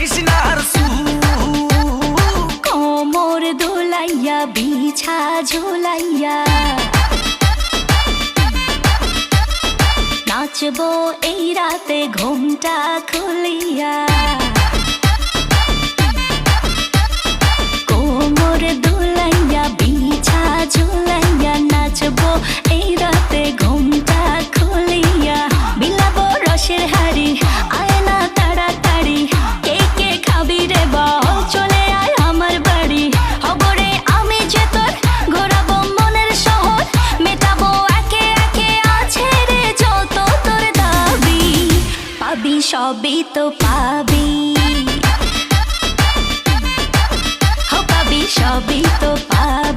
কৃষ্ণার সু কোমর দোলাইয়া বিছা ঝোলাইয়া নাচবো এই রাতে ঘুমটা খুলিয়া কোমর দোলাইয়া বিছা ঝোলাইয়া নাচবো এই রাতে ঘুমটা খুলিয়া বিলাবো রসের হাড়ি আয় না তাড়াতাড়ি কে কে খাবি রে বল চলে আয় আমার বাড়ি হবরে আমি যে তোর ঘোরাবো মনের শহর মেটাবো একে একে আছে রে যত তোর দাবি পাবি সবই তো পাবি পাবি সবই তো পাবি